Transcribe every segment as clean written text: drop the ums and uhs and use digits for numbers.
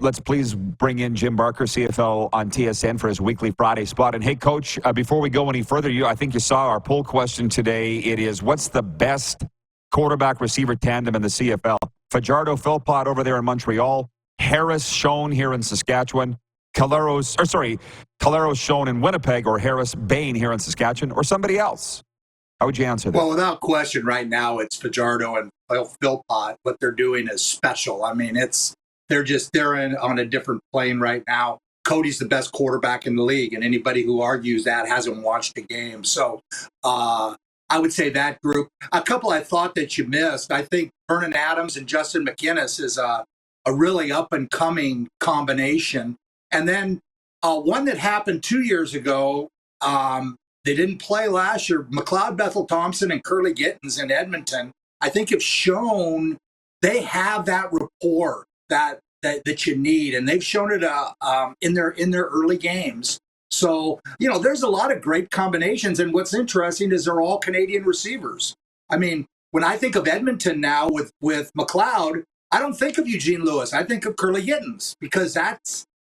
let's please bring in Jim Barker, CFL on TSN, for his weekly Friday spot. And hey, Coach, before we go any further, I think you saw our poll question today. It is, what's the best quarterback-receiver tandem in the CFL? Fajardo-Philpott over there in Montreal, Harris-Schoen here in Saskatchewan, Collaros-Schoen in Winnipeg, or Harris-Bain here in Saskatchewan, or somebody else? How would you answer that? Well, without question, right now it's Fajardo and Philpott. What they're doing is special. I mean, they're on a different plane right now. Cody's the best quarterback in the league, and anybody who argues that hasn't watched a game. So I would say that group. A couple I thought that you missed. I think Vernon Adams and Justin McInnes is a really up-and-coming combination. And then one that happened 2 years ago, they didn't play last year. McLeod Bethel-Thompson and Curly Gittins in Edmonton, I think, have shown they have that rapport that you need, and they've shown it in their early games. So, there's a lot of great combinations, and what's interesting is they're all Canadian receivers. I mean, when I think of Edmonton now with McLeod, I don't think of Eugene Lewis. I think of Curly Gittins, because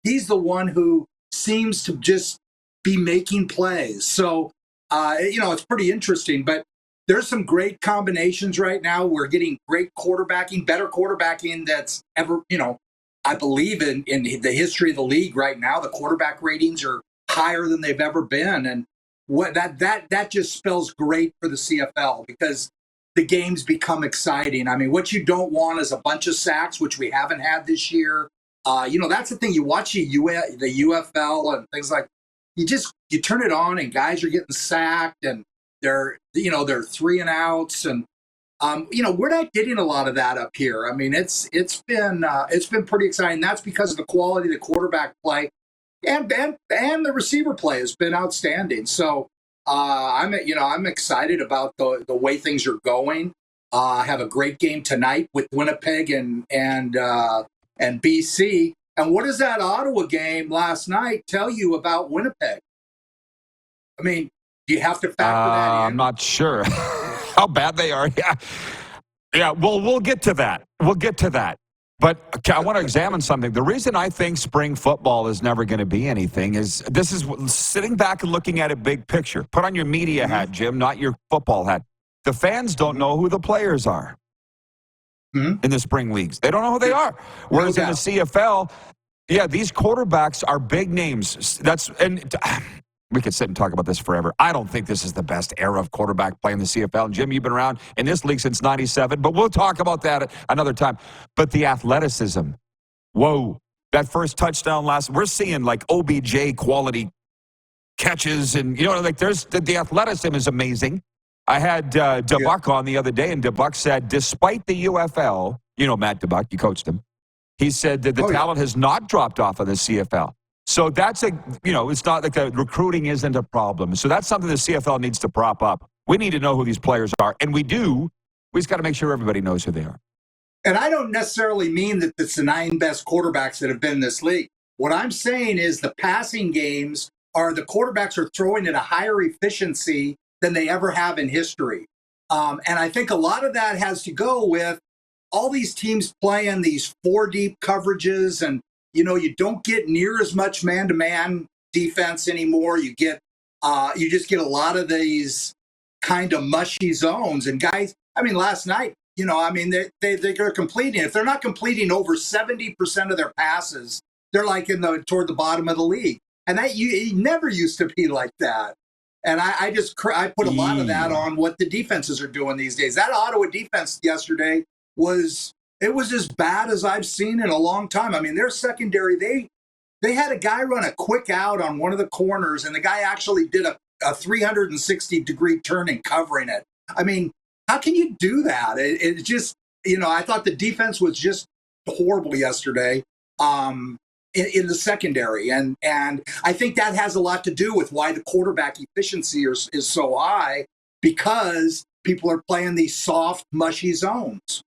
he's the one who seems to just be making plays. So, it's pretty interesting, but there's some great combinations right now. We're getting great quarterbacking, better quarterbacking that's ever, I believe in the history of the league right now. The quarterback ratings are higher than they've ever been. And what that just spells great for the CFL, because the games become exciting. I mean, what you don't want is a bunch of sacks, which we haven't had this year. That's the thing. You watch the UFL and things like, you turn it on and guys are getting sacked and they're 3 and outs, and we're not getting a lot of that up here. I mean, it's been pretty exciting. That's because of the quality of the quarterback play, and the receiver play has been outstanding. So I'm excited about the way things are going. I have a great game tonight with Winnipeg and BC. And what does that Ottawa game last night tell you about Winnipeg? I mean, do you have to factor that in? I'm not sure how bad they are. Yeah. Well, we'll get to that. But I want to examine something. The reason I think spring football is never going to be anything is sitting back and looking at it big picture. Put on your media hat, Jim, not your football hat. The fans don't know who the players are in the spring leagues. They don't know who they are. Whereas in the CFL, these quarterbacks are big names. We could sit and talk about this forever. I don't think this is the best era of quarterback play in the CFL. And Jim, you've been around in this league since '97, but we'll talk about that another time. But the athleticism, whoa, that first touchdown we're seeing like OBJ quality catches, and there's the athleticism is amazing. I had DeBuck on the other day, and DeBuck said, despite the UFL, Matt DeBuck, you coached him, he said that the talent has not dropped off of the CFL. So that's it's not like the recruiting isn't a problem. So that's something the CFL needs to prop up. We need to know who these players are, and we do. We just got to make sure everybody knows who they are. And I don't necessarily mean that it's the 9 best quarterbacks that have been in this league. What I'm saying is the passing games the quarterbacks are throwing at a higher efficiency than they ever have in history. And I think a lot of that has to go with all these teams playing these 4-deep coverages, and you don't get near as much man-to-man defense anymore. You just get a lot of these kind of mushy zones. And guys, I mean, last night, they're completing. If they're not completing over 70% of their passes, they're like toward the bottom of the league. And it never used to be like that. And I put a lot of that on what the defenses are doing these days. That Ottawa defense yesterday was as bad as I've seen in a long time. I mean, their secondary, they had a guy run a quick out on one of the corners, and the guy actually did a 360-degree turn and covering it. I mean, how can you do that? It just, I thought the defense was just horrible yesterday in the secondary. And I think that has a lot to do with why the quarterback efficiency is so high, because people are playing these soft, mushy zones.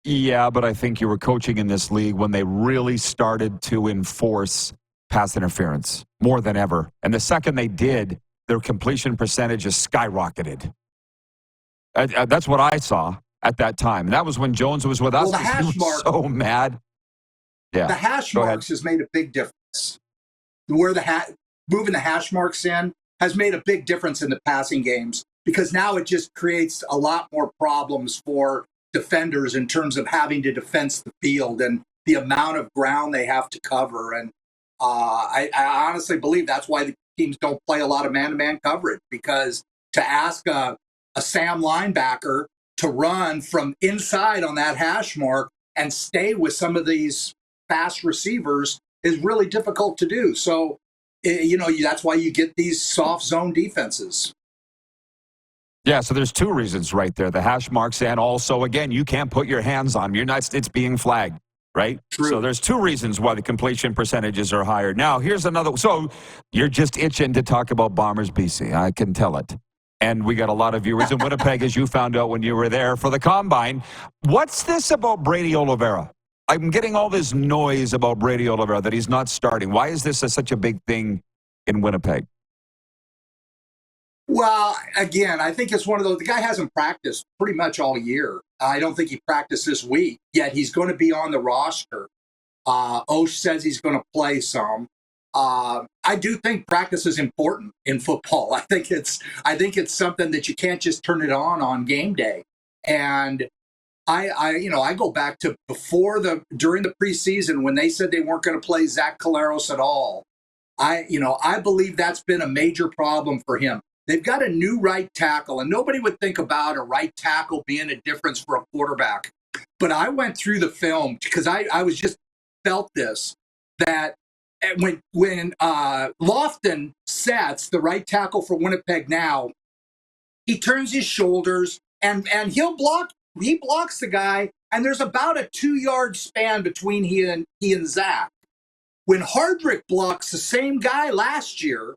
Yeah, but I think you were coaching in this league when they really started to enforce pass interference more than ever. And the second they did, their completion percentage has skyrocketed. That's what I saw at that time. And that was when Jones was with us. Well, the hash he was mark, so mad. Yeah. The hash Go ahead. marks has made a big difference. Where moving the hash marks in has made a big difference in the passing games, because now it just creates a lot more problems for defenders in terms of having to defense the field and the amount of ground they have to cover. And I honestly believe that's why the teams don't play a lot of man-to-man coverage, because to ask a Sam linebacker to run from inside on that hash mark and stay with some of these fast receivers is really difficult to do. So, that's why you get these soft zone defenses. Yeah, so there's two reasons right there. The hash marks, and also, again, you can't put your hands on them. You're not, it's being flagged, right? True. So there's two reasons why the completion percentages are higher. Now, here's another. So you're just itching to talk about Bombers BC. I can tell it. And we got a lot of viewers in Winnipeg, as you found out when you were there for the Combine. What's this about Brady Oliveira? I'm getting all this noise about Brady Oliveira, that he's not starting. Why is this such a big thing in Winnipeg? Well, again, I think it's one of those. The guy hasn't practiced pretty much all year. I don't think he practiced this week, yet he's going to be on the roster. Osh says he's going to play some. I do think practice is important in football. I think it's something that you can't just turn it on game day. And I go back to during the preseason when they said they weren't going to play Zach Collaros at all. I believe that's been a major problem for him. They've got a new right tackle, and nobody would think about a right tackle being a difference for a quarterback. But I went through the film because I was just felt this, that when Lofton sets the right tackle for Winnipeg now, he turns his shoulders and he blocks the guy, and there's about a 2-yard span between he and Zach. When Hardrick blocks the same guy last year,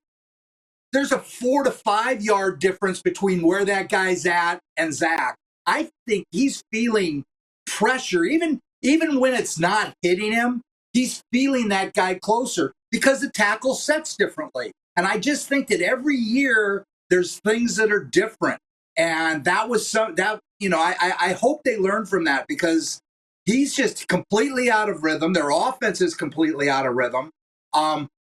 there's a 4 to 5 yard difference between where that guy's at and Zach. I think he's feeling pressure, even when it's not hitting him. He's feeling that guy closer because the tackle sets differently. And I just think that every year there's things that are different. And that was I hope they learn from that, because he's just completely out of rhythm. Their offense is completely out of rhythm.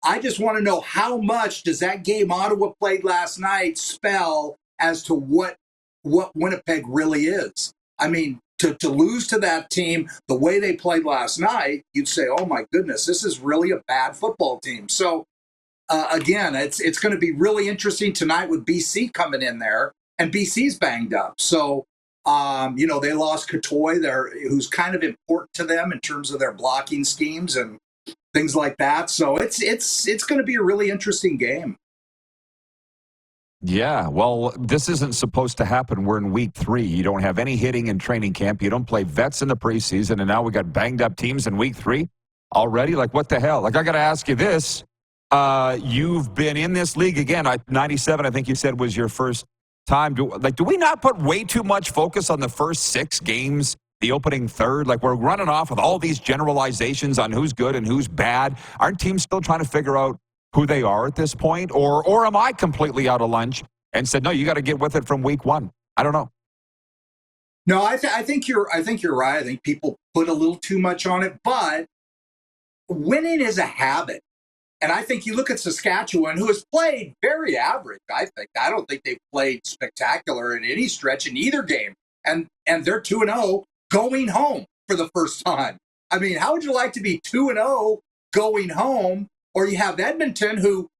I just want to know, how much does that game Ottawa played last night spell as to what Winnipeg really is? I mean, to lose to that team the way they played last night, you'd say, oh my goodness, this is really a bad football team. So again, it's going to be really interesting tonight with BC coming in there, and BC's banged up. So they lost Katoy there, who's kind of important to them in terms of their blocking schemes and things like that. So it's going to be a really interesting game. Yeah, well, this isn't supposed to happen. We're in week 3. You don't have any hitting in training camp. You don't play vets in the preseason, and now we got banged up teams in week 3 already. Like, what the hell? Like, I got to ask you this. You've been in this league again. 97, I think you said, was your first time. Do we not put way too much focus on the first 6 games? The opening third, like, we're running off with all these generalizations on who's good and who's bad. Aren't teams still trying to figure out who they are at this point? Or am I completely out of lunch and said, no, you got to get with it from week 1? I don't know. No, I think you're right. I think people put a little too much on it, but winning is a habit. And I think you look at Saskatchewan, who has played very average, I think. I don't think they've played spectacular in any stretch in either game. And they're 2-0 going home for the first time. I mean, how would you like to be 2-0 going home? Or you have Edmonton, who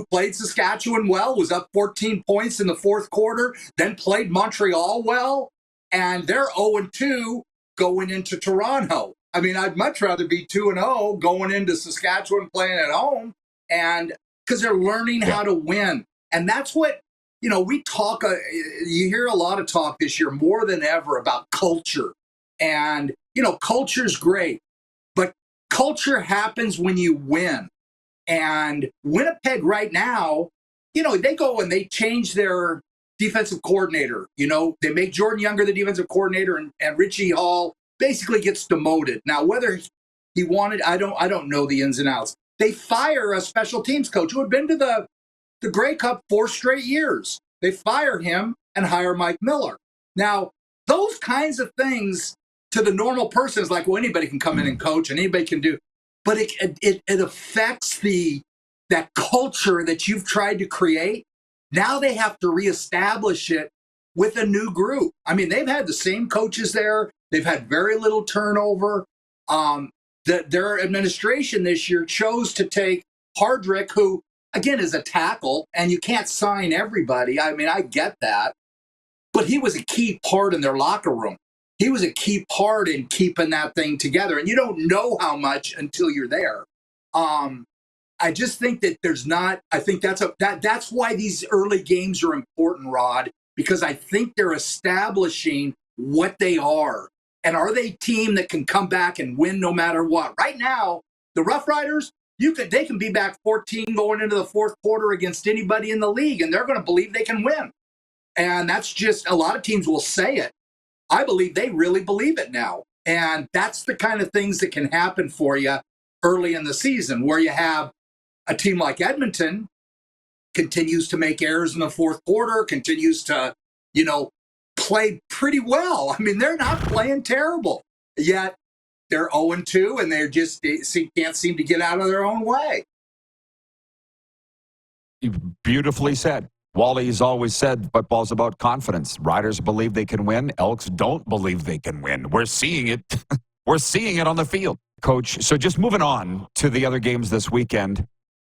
played Saskatchewan well, was up 14 points in the fourth quarter, then played Montreal well, and they're 0-2 going into Toronto. I mean, I'd much rather be 2-0 going into Saskatchewan playing at home, and because they're learning how to win. And that's what, we talk, you hear a lot of talk this year more than ever about culture. And, culture's great, but culture happens when you win. And Winnipeg right now, they go and they change their defensive coordinator. They make Jordan Younger the defensive coordinator, and Richie Hall basically gets demoted. Now, whether he wanted, I don't know the ins and outs. They fire a special teams coach who had been to the Grey Cup 4 straight years. They fire him and hire Mike Miller. Now, those kinds of things to the normal person is like, well, anybody can come in and coach and anybody can do. but it affects that culture that you've tried to create. Now they have to reestablish it with a new group. I mean, they've had the same coaches there. They've had very little turnover. Their administration this year chose to take Hardrick, who, again, is a tackle, and you can't sign everybody. I mean, I get that. But he was a key part in their locker room. He was a key part in keeping that thing together. And you don't know how much until you're there. I just think that I think that's why these early games are important, Rod, because I think they're establishing what they are. And are they a team that can come back and win no matter what? Right now, the Rough Riders, they can be back 14 going into the fourth quarter against anybody in the league, and they're going to believe they can win. And that's just, a lot of teams will say it. I believe they really believe it now. And that's the kind of things that can happen for you early in the season, where you have a team like Edmonton continues to make errors in the fourth quarter, continues to, play pretty well. I mean, they're not playing terrible, yet they're 0-2, and they can't seem to get out of their own way. Beautifully said. Wally's always said football's about confidence. Riders believe they can win. Elks don't believe they can win. We're seeing it. We're seeing it on the field, Coach. So just moving on to the other games this weekend.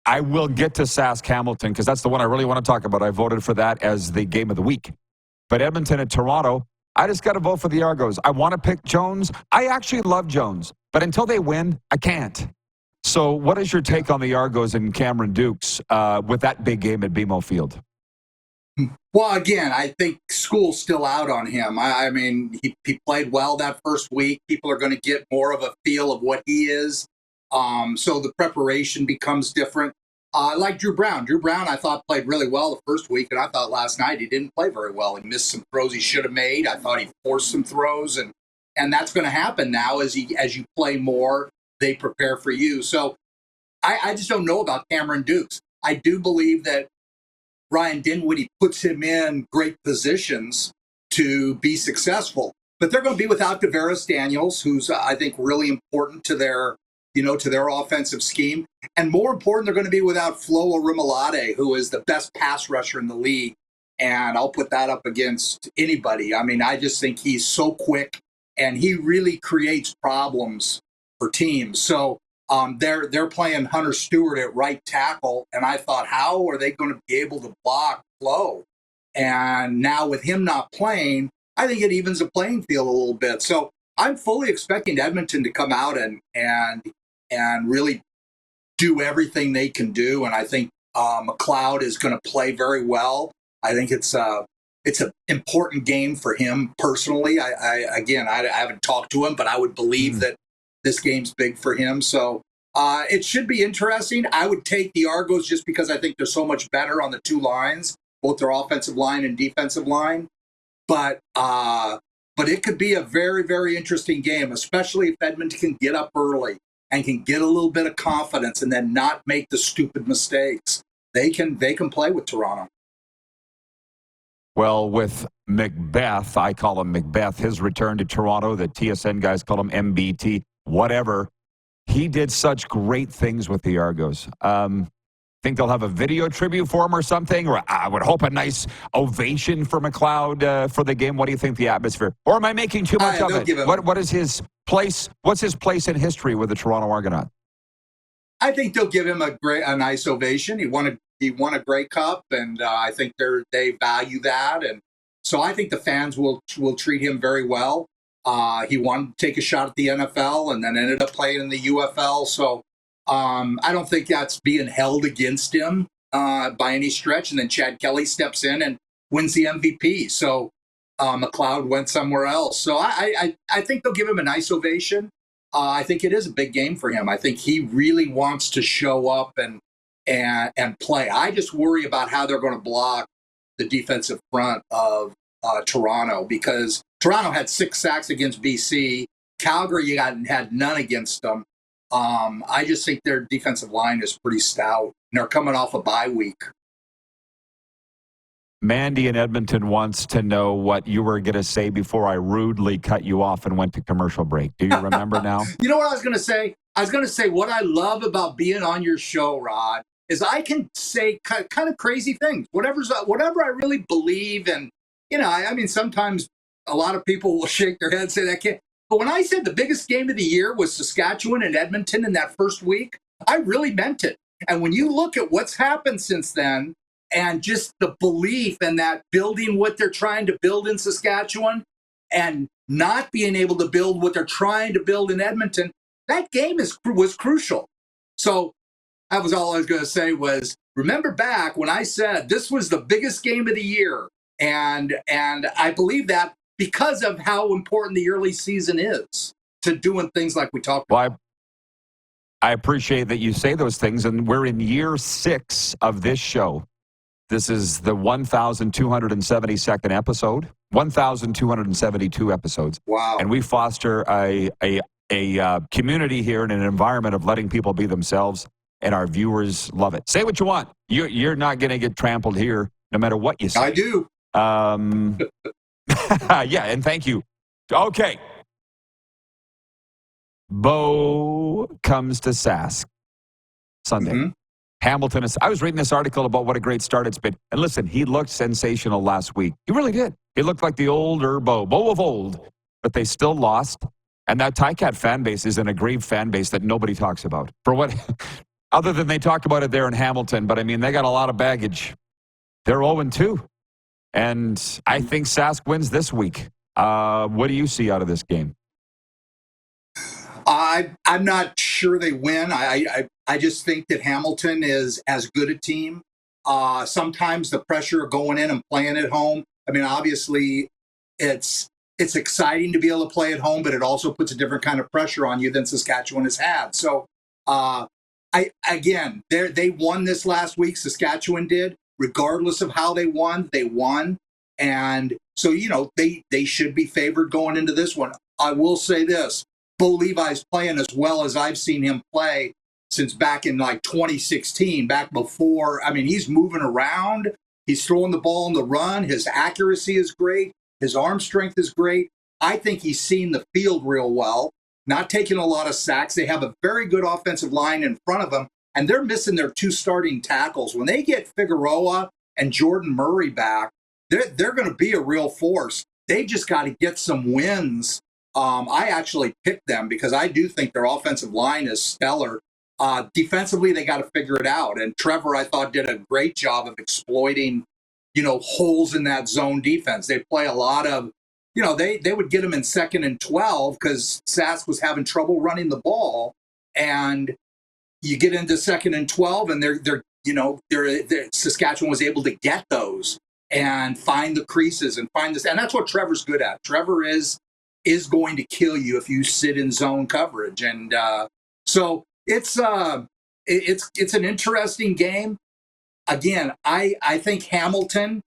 I will get to Sask Hamilton because that's the one I really want to talk about. I voted for that as the game of the week. But Edmonton and Toronto, I just got to vote for the Argos. I want to pick Jones. I actually love Jones. But until they win, I can't. So what is your take on the Argos and Cameron Dukes with that big game at BMO Field? Well, again, I think school's still out on him. I mean, he played well that first week. People are going to get more of a feel of what he is. So the preparation becomes different. Like Drew Brown. Drew Brown, I thought, played really well the first week, and I thought last night he didn't play very well. He missed some throws he should have made. I thought he forced some throws, and that's going to happen now as you play more. They prepare for you. So I just don't know about Cameron Dukes. I do believe that Ryan Dinwiddie puts him in great positions to be successful. But they're going to be without Tavares Daniels, who's, I think, really important to their offensive scheme. And more important, they're going to be without Flo Orimolade, who is the best pass rusher in the league. And I'll put that up against anybody. I mean, I just think he's so quick, and he really creates problems for teams. So they're playing Hunter Stewart at right tackle, and I thought, how are they going to be able to block Flo? And now with him not playing, I think it evens the playing field a little bit. So I'm fully expecting Edmonton to come out and really do everything they can do. And I think McLeod is going to play very well. I think it's an important game for him personally. I haven't talked to him, but I would believe that this game's big for him. So it should be interesting. I would take the Argos just because I think they're so much better on the two lines, both their offensive line and defensive line. But it could be a very, very interesting game, especially if Edmonton can get up early and can get a little bit of confidence and then not make the stupid mistakes. They can play with Toronto. Well, with Macbeth, I call him Macbeth, his return to Toronto, the TSN guys call him MBT, whatever. He did such great things with the Argos. Think they'll have a video tribute for him or something? Or I would hope a nice ovation for McLeod for the game. What do you think the atmosphere? Or am I making too much of it? What is his place? What's his place in history with the Toronto Argonauts? I think they'll give him a nice ovation. He won a Grey Cup, and I think they value that. And so I think the fans will treat him very well. He wanted to take a shot at the NFL and then ended up playing in the UFL. So I don't think that's being held against him by any stretch. And then Chad Kelly steps in and wins the MVP. So McLeod went somewhere else. So I think they'll give him a nice ovation. I think it is a big game for him. I think he really wants to show up and play. I just worry about how they're going to block the defensive front of Toronto, because Toronto had 6 sacks against BC. Calgary had none against them. I just think their defensive line is pretty stout, and they're coming off a bye week. Mandy in Edmonton wants to know what you were going to say before I rudely cut you off and went to commercial break. Do you remember now? You know what I was going to say? I was going to say what I love about being on your show, Rod, is I can say kind of crazy things, whatever I really believe. And, I mean, sometimes a lot of people will shake their head and say that can't. But when I said the biggest game of the year was Saskatchewan and Edmonton in that first week, I really meant it. And when you look at what's happened since then and just the belief and that building what they're trying to build in Saskatchewan and not being able to build what they're trying to build in Edmonton, that game was crucial. So that was all I was going to say was remember back when I said this was the biggest game of the year. And I believe that because of how important the early season is to doing things like we talked about. I appreciate that you say those things, and we're in year 6 of this show. This is the 1,272nd episode, 1,272 episodes. Wow. And we foster a community here and an environment of letting people be themselves, and our viewers love it. Say what you want. You're not going to get trampled here no matter what you say. I do. Yeah, and thank you. Okay. Bo comes to Sask Sunday. Mm-hmm. Hamilton is. I was reading this article about what a great start it's been. And listen, he looked sensational last week. He really did. He looked like the older Bo of old, but they still lost. And that Ticat fan base is an aggrieved fan base that nobody talks about. For what, other than they talk about it there in Hamilton. But I mean, they got a lot of baggage. They're 0-2. And I think Sask wins this week. What do you see out of this game? I'm not sure they win. I just think that Hamilton is as good a team. Sometimes the pressure of going in and playing at home. I mean, obviously, it's exciting to be able to play at home, but it also puts a different kind of pressure on you than Saskatchewan has had. So, they won this last week. Saskatchewan did, regardless of how they won. They won, and so they should be favored going into this one. I will say this. Bo Levi's playing as well as I've seen him play since back in like 2016, back before. I mean, he's moving around. He's throwing the ball on the run. His accuracy is great. His arm strength is great. I think he's seen the field real well, not taking a lot of sacks. They have a very good offensive line in front of them, and they're missing their 2 starting tackles. When they get Figueroa and Jordan Murray back, they're going to be a real force. They just got to get some wins. I actually picked them because I do think their offensive line is stellar. Defensively, they got to figure it out. And Trevor, I thought, did a great job of exploiting, holes in that zone defense. They play a lot of, they would get them in 2nd and 12 because Sask was having trouble running the ball. And you get into 2nd and 12 and they're Saskatchewan was able to get those and find the creases and find this. And that's what Trevor's good at. Trevor is going to kill you if you sit in zone coverage. And so it's an interesting game. Again, I think Hamilton,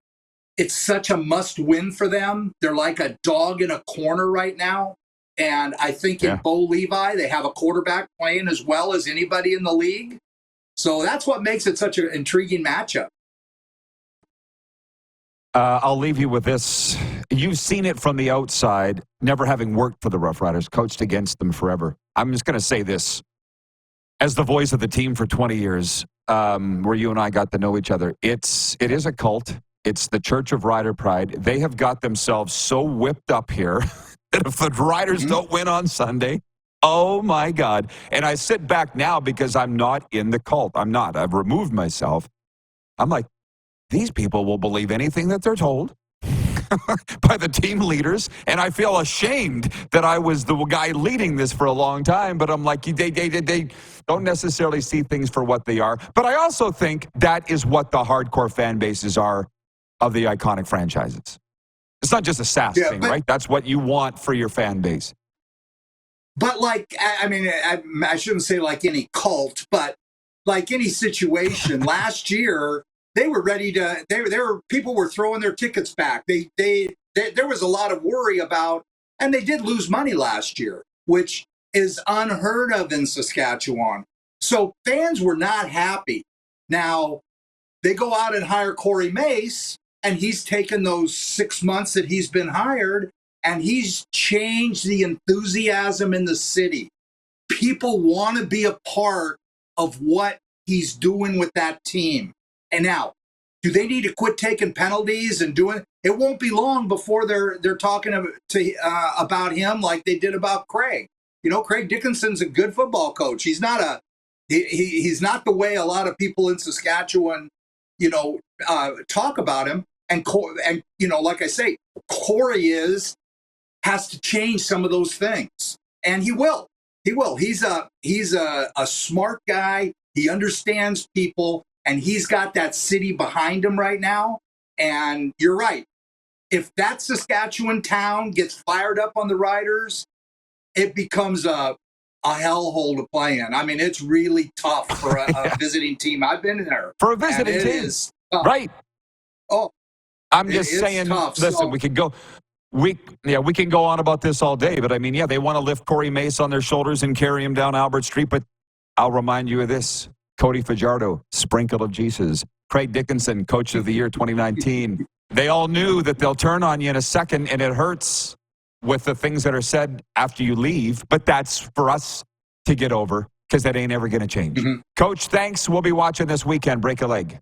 it's such a must win for them. They're like a dog in a corner right now. And I think in Bo Levi, they have a quarterback playing as well as anybody in the league. So that's what makes it such an intriguing matchup. I'll leave you with this. You've seen it from the outside, never having worked for the Rough Riders, coached against them forever. I'm just going to say this. As the voice of the team for 20 years, where you and I got to know each other, it is a cult. It's the Church of Rider Pride. They have got themselves so whipped up here that if the Riders don't win on Sunday, oh my God. And I sit back now because I'm not in the cult. I'm not. I've removed myself. I'm like, these people will believe anything that they're told by the team leaders. And I feel ashamed that I was the guy leading this for a long time. But I'm like, they don't necessarily see things for what they are. But I also think that is what the hardcore fan bases are of the iconic franchises. It's not just a Sask thing, right? That's what you want for your fan base. But I shouldn't say like any cult, but like any situation last year, they were ready to. People were throwing their tickets back. There was a lot of worry about, and they did lose money last year, which is unheard of in Saskatchewan. So fans were not happy. Now they go out and hire Corey Mace, and he's taken those 6 months that he's been hired, and he's changed the enthusiasm in the city. people want to be a part of what he's doing with that team. And now, do they need to quit taking penalties and doing? It won't be long before they're talking about him like they did about Craig. You know, Craig Dickinson's a good football coach. He's not he's not the way a lot of people in Saskatchewan, talk about him. And like I say, Corey has to change some of those things, and he will. He will. He's a smart guy. He understands people, and he's got that city behind him right now. And you're right. If that Saskatchewan town gets fired up on the Riders, it becomes a hellhole to play in. I mean, it's really tough for a visiting team. I've been there. For a visiting team. Right. Oh, I'm just saying, tough. Listen, we can go on about this all day, but I mean, they want to lift Corey Mace on their shoulders and carry him down Albert Street, but I'll remind you of this. Cody Fajardo, sprinkle of Jesus. Craig Dickinson, Coach of the Year 2019. They all knew that they'll turn on you in a second, and it hurts with the things that are said after you leave, but that's for us to get over because that ain't ever going to change. Mm-hmm. Coach, thanks. We'll be watching this weekend. Break a leg.